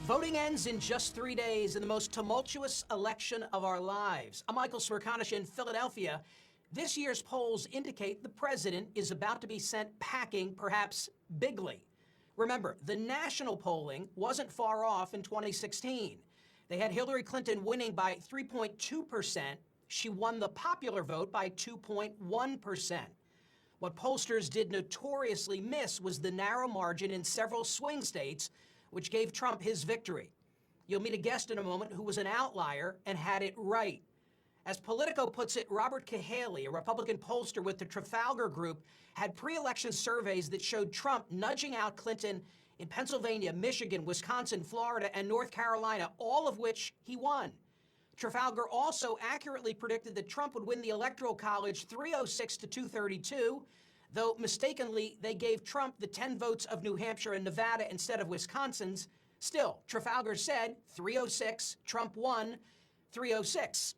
Voting ends in just 3 days in the most tumultuous election of our lives. I'm Michael Smerconish in Philadelphia. This year's polls indicate the president is about to be sent packing, perhaps bigly. Remember, the national polling wasn't far off in 2016. They had Hillary Clinton winning by 3.2%. She won the popular vote by 2.1%. What pollsters did notoriously miss was the narrow margin in several swing states, which gave Trump his victory. You'll meet a guest in a moment who was an outlier and had it right. As Politico puts it, Robert Cahaly, a Republican pollster with the Trafalgar Group, had pre-election surveys that showed Trump nudging out Clinton in Pennsylvania, Michigan, Wisconsin, Florida, and North Carolina, all of which he won. Trafalgar also accurately predicted that Trump would win the Electoral College 306 to 232, though mistakenly they gave Trump the 10 votes of New Hampshire and Nevada instead of Wisconsin's. Still, Trafalgar said 306, Trump won 306.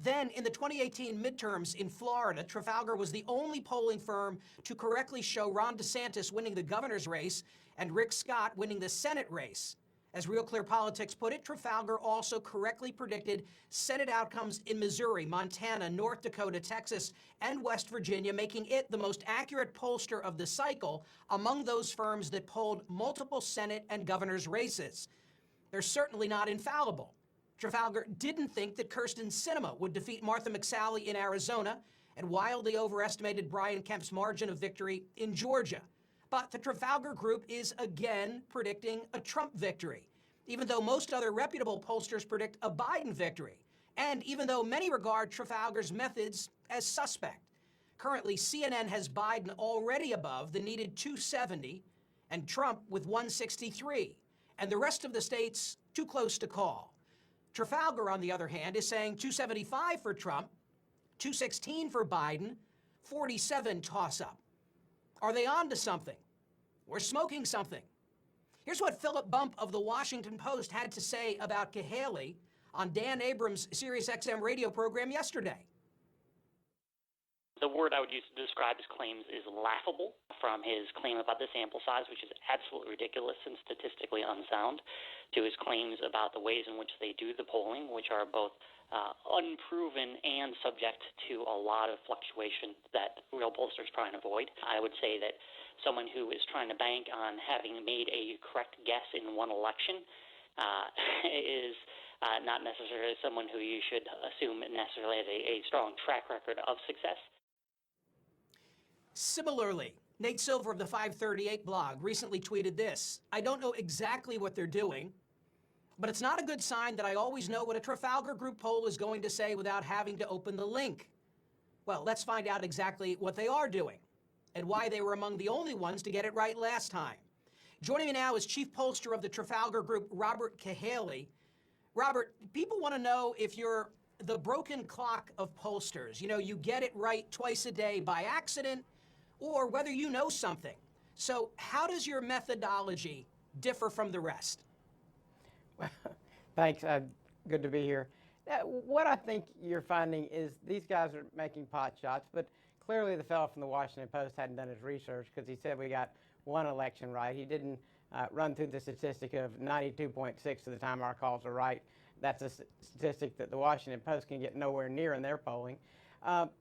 Then, in the 2018 midterms in Florida, Trafalgar was the only polling firm to correctly show Ron DeSantis winning the governor's race and Rick Scott winning the Senate race. As Real Clear Politics put it, Trafalgar also correctly predicted Senate outcomes in Missouri, Montana, North Dakota, Texas, and West Virginia, making it the most accurate pollster of the cycle among those firms that polled multiple Senate and governor's races. They're certainly not infallible. Trafalgar didn't think that Kyrsten Sinema would defeat Martha McSally in Arizona and wildly overestimated Brian Kemp's margin of victory in Georgia. But the Trafalgar Group is again predicting a Trump victory, even though most other reputable pollsters predict a Biden victory, and even though many regard Trafalgar's methods as suspect. Currently, CNN has Biden already above the needed 270 and Trump with 163, and the rest of the states too close to call. Trafalgar, on the other hand, is saying 275 for Trump, 216 for Biden, 47 toss-up. Are they on to something? Or smoking something? Here's what Philip Bump of the Washington Post had to say about Cahaly on Dan Abrams' SiriusXM radio program yesterday. The word I would use to describe his claims is laughable, from his claim about the sample size, which is absolutely ridiculous and statistically unsound, to his claims about the ways in which they do the polling, which are both unproven and subject to a lot of fluctuation that real pollsters try and avoid. I would say that someone who is trying to bank on having made a correct guess in one election is not necessarily someone who you should assume necessarily has a strong track record of success. Similarly, Nate Silver of the 538 blog recently tweeted this: "I don't know exactly what they're doing, but it's not a good sign that I always know what a Trafalgar Group poll is going to say without having to open the link." Well, let's find out exactly what they are doing and why they were among the only ones to get it right last time. Joining me now is Chief Pollster of the Trafalgar Group, Robert Cahaly. Robert, people want to know if you're the broken clock of pollsters. You know, you get it right twice a day by accident, or whether you know something. So how does your methodology differ from the rest? Thanks. Good to be here. What I think you're finding is these guys are making pot shots, but clearly the fellow from the Washington Post hadn't done his research, because he said we got one election right. He didn't run through the statistic of 92.6 to the time our calls are right. That's a statistic that the Washington Post can get nowhere near in their polling.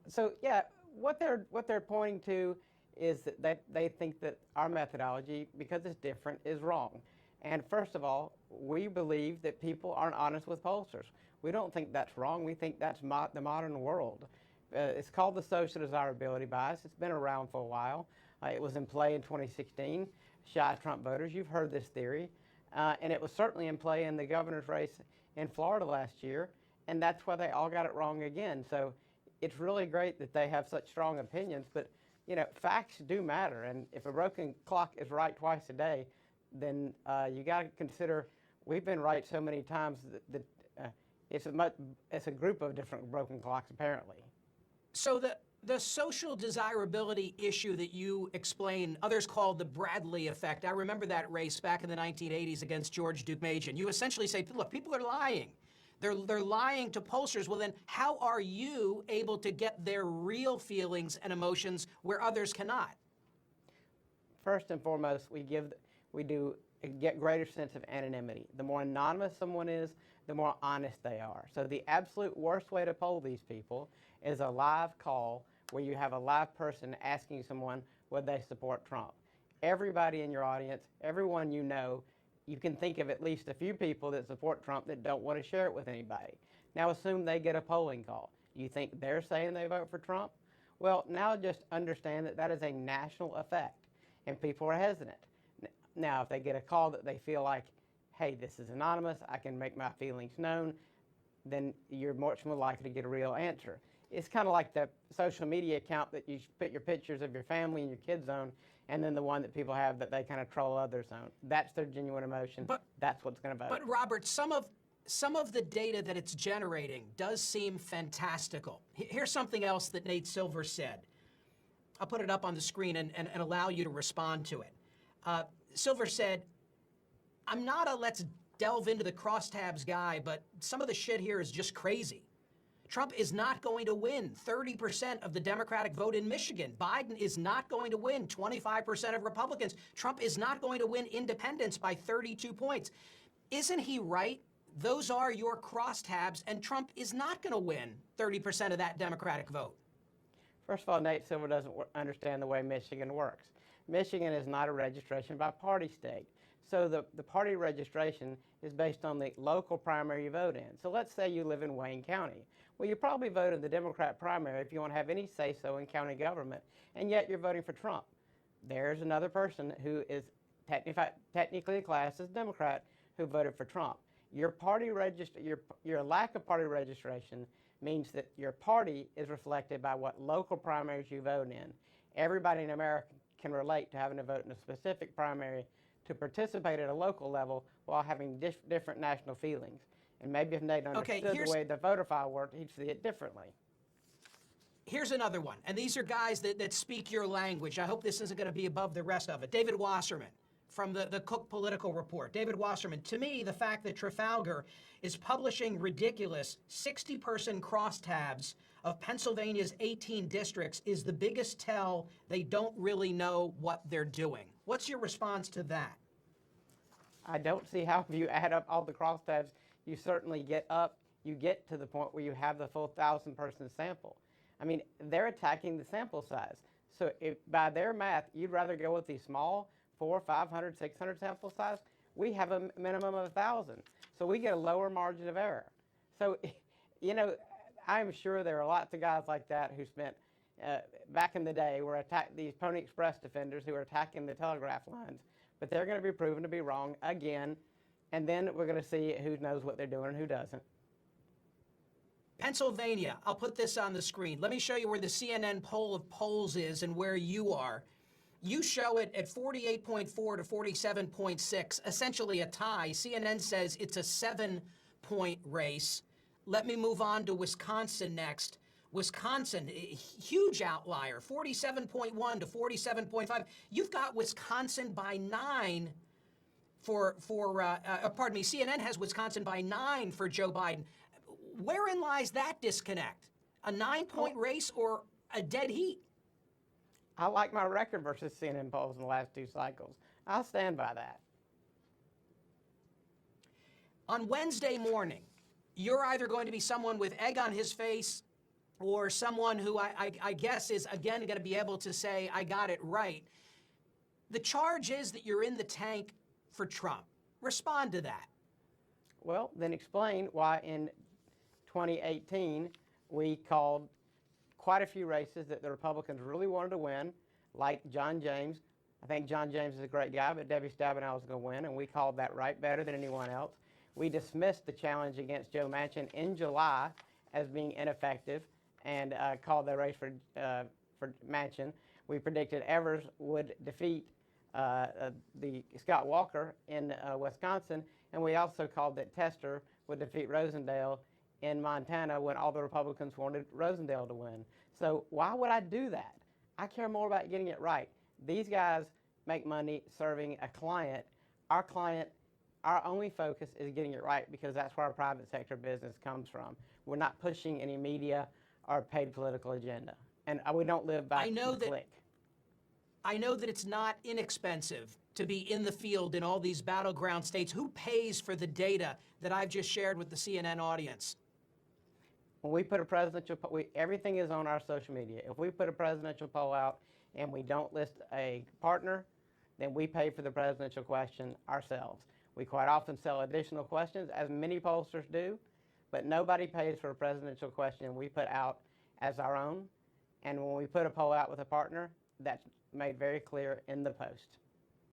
So yeah, what they're pointing to is that they think that our methodology, because it's different, is wrong. And first of all, we believe that people aren't honest with pollsters. We don't think that's wrong. We think that's the modern world. It's called the social desirability bias. It's been around for a while. It was in play in 2016, shy Trump voters. You've heard this theory. And it was certainly in play in the governor's race in Florida last year. And that's why they all got it wrong again. So it's really great that they have such strong opinions. But, you know, facts do matter. And if a broken clock is right twice a day, then you got to consider we've been right so many times that it's a group of different broken clocks, apparently. So the social desirability issue that you explain, others call the Bradley effect. I remember that race back in the 1980s against George Deukmejian. You essentially say, look, people are lying. They're lying to pollsters. Well, then how are you able to get their real feelings and emotions where others cannot? First and foremost, we do get greater sense of anonymity. The more anonymous someone is, the more honest they are. So the absolute worst way to poll these people is a live call where you have a live person asking someone would they support Trump. Everybody in your audience, everyone you know, you can think of at least a few people that support Trump that don't want to share it with anybody. Now assume they get a polling call. You think they're saying they vote for Trump? Well, now just understand that that is a national effect, and people are hesitant. Now, if they get a call that they feel like, hey, this is anonymous, I can make my feelings known, then you're much more likely to get a real answer. It's kind of like the social media account that you put your pictures of your family and your kids on, and then the one that people have that they kind of troll others on. That's their genuine emotion. That's what's going to vote. But Robert, some of the data that it's generating does seem fantastical. Here's something else that Nate Silver said. I'll put it up on the screen and allow you to respond to it. Silver said, I'm not a let's delve into the crosstabs guy, but some of the shit here is just crazy. Trump is not going to win 30% of the Democratic vote in Michigan. Biden is not going to win 25% of Republicans. Trump is not going to win independents by 32 points. Isn't he right? Those are your crosstabs, and Trump is not going to win 30% of that Democratic vote. First of all, Nate Silver doesn't understand the way Michigan works. Michigan is not a registration by party state. So the party registration is based on the local primary you vote in. So let's say you live in Wayne County. Well, you probably vote in the Democrat primary if you want to have any say-so in county government, and yet you're voting for Trump. There's another person who is technically classed as Democrat who voted for Trump. Your lack of party registration means that your party is reflected by what local primaries you vote in. Everybody in America can relate to having to vote in a specific primary to participate at a local level while having different national feelings. And maybe if Nate understood the way the voter file worked, he'd see it differently. Here's another one, and these are guys that speak your language. I hope this isn't going to be above the rest of it. David Wasserman from the Cook Political Report. David Wasserman, to me, the fact that Trafalgar is publishing ridiculous 60-person crosstabs of Pennsylvania's 18 districts is the biggest tell they don't really know what they're doing. What's your response to that? I don't see how, if you add up all the crosstabs, you certainly get to the point where you have the full 1,000-person sample. I mean, they're attacking the sample size. So if by their math, you'd rather go with the small 400, 500, 600 sample size, we have a minimum of 1,000. So we get a lower margin of error. So, you know, I'm sure there are lots of guys like that who spent, back in the day, were these Pony Express defenders who were attacking the telegraph lines. But they're going to be proven to be wrong again. And then we're going to see who knows what they're doing and who doesn't. Pennsylvania, I'll put this on the screen. Let me show you where the CNN poll of polls is and where you are. You show it at 48.4 to 47.6, essentially a tie. CNN says it's a 7-point race. Let me move on to Wisconsin next. Wisconsin, a huge outlier, 47.1 to 47.5. You've got Wisconsin by 9 pardon me, CNN has Wisconsin by 9 for Joe Biden. Wherein lies that disconnect? A 9-point race or a dead heat? I like my record versus CNN polls in the last 2 cycles. I'll stand by that. On Wednesday morning, you're either going to be someone with egg on his face or someone who I guess is, again, going to be able to say, I got it right. The charge is that you're in the tank for Trump. Respond to that. Well, then explain why in 2018 we called quite a few races that the Republicans really wanted to win, like John James. I think John James is a great guy, but Debbie Stabenow was going to win, and we called that right better than anyone else. We dismissed the challenge against Joe Manchin in July as being ineffective and called the race for Manchin. We predicted Evers would defeat the Scott Walker in Wisconsin, and we also called that Tester would defeat Rosendale in Montana when all the Republicans wanted Rosendale to win. So why would I do that? I care more about getting it right. These guys make money serving a client. Our client, our only focus is getting it right because that's where our private sector business comes from. We're not pushing any media or paid political agenda. And we don't live by the click. I know that it's not inexpensive to be in the field in all these battleground states? Who pays for the data that I've just shared with the CNN audience? When we put a presidential poll, everything is on our social media. If we put a presidential poll out and we don't list a partner, then we pay for the presidential question ourselves. We quite often sell additional questions, as many pollsters do, but nobody pays for a presidential question we put out as our own. And when we put a poll out with a partner, that's made very clear in the post.